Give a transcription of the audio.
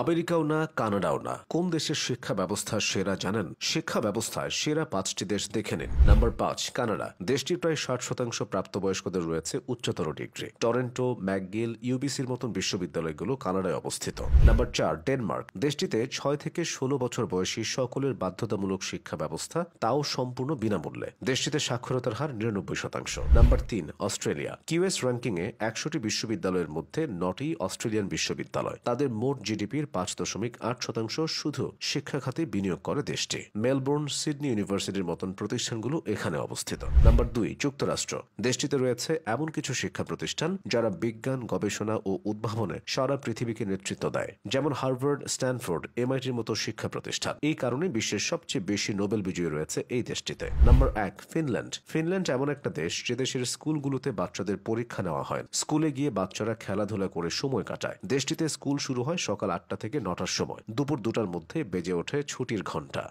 আমেরিকাও না, কানাডাও না, কোন দেশের শিক্ষা ব্যবস্থা সেরা জানেন? শিক্ষা ব্যবস্থায় সেরা 5টি দেশ দেখে নিন। Number 5, Canada. দেশটির প্রায় 60% প্রাপ্তবয়স্কদের রয়েছে উচ্চতর ডিগ্রি। টরন্টো, ম্যাকগিল, ইউবিসির মতন বিশ্ববিদ্যালয়গুলো কানাডায় অবস্থিত। Number 4, Denmark. দেশটিতে 6 থেকে 16 বছর বয়সী সকলের বাধ্যতামূলক শিক্ষা ব্যবস্থা, তাও সম্পূর্ণ বিনামূল্যে। দেশটিতে সাক্ষরতার হার 99%। Number 3, Australia. কিউএস র্যাঙ্কিংয়ে 100টি বিশ্ববিদ্যালয়ের মধ্যে 9টি অস্ট্রেলিয়ান বিশ্ববিদ্যালয়। তাদের মোট জিডিপির 5.8% শুধু শিক্ষা খাতে বিনিয়োগ করে দেশটি। মেলবোর্ন, সিডনি ইউনিভার্সিটির মতন প্রতিষ্ঠানগুলো এখানে অবস্থিত। নাম্বার 2, যুক্তরাষ্ট্র। দেশটিতে রয়েছে এমন কিছু শিক্ষা প্রতিষ্ঠান যারা বিজ্ঞান, গবেষণা ও উদ্ভাবনে সারা পৃথিবীকে নেতৃত্ব দেয়, যেমন হার্ভার্ড, স্ট্যানফোর্ড, এমআইটির মতো শিক্ষা প্রতিষ্ঠান। এই কারণে বিশ্বের সবচেয়ে বেশি নোবেল বিজয়ী রয়েছে এই দেশটিতে। Number 1, Finland. ফিনল্যান্ড এমন একটা দেশ যে দেশের স্কুলগুলোতে বাচ্চাদের পরীক্ষা নেওয়া হয়। স্কুলে গিয়ে বাচ্চারা খেলাধুলা করে সময় কাটায়। দেশটিতে স্কুল শুরু হয় সকাল 8টা থেকে 9টার সময়। দুপুর 2টার মধ্যে বেজে ওঠে ছুটির ঘণ্টা।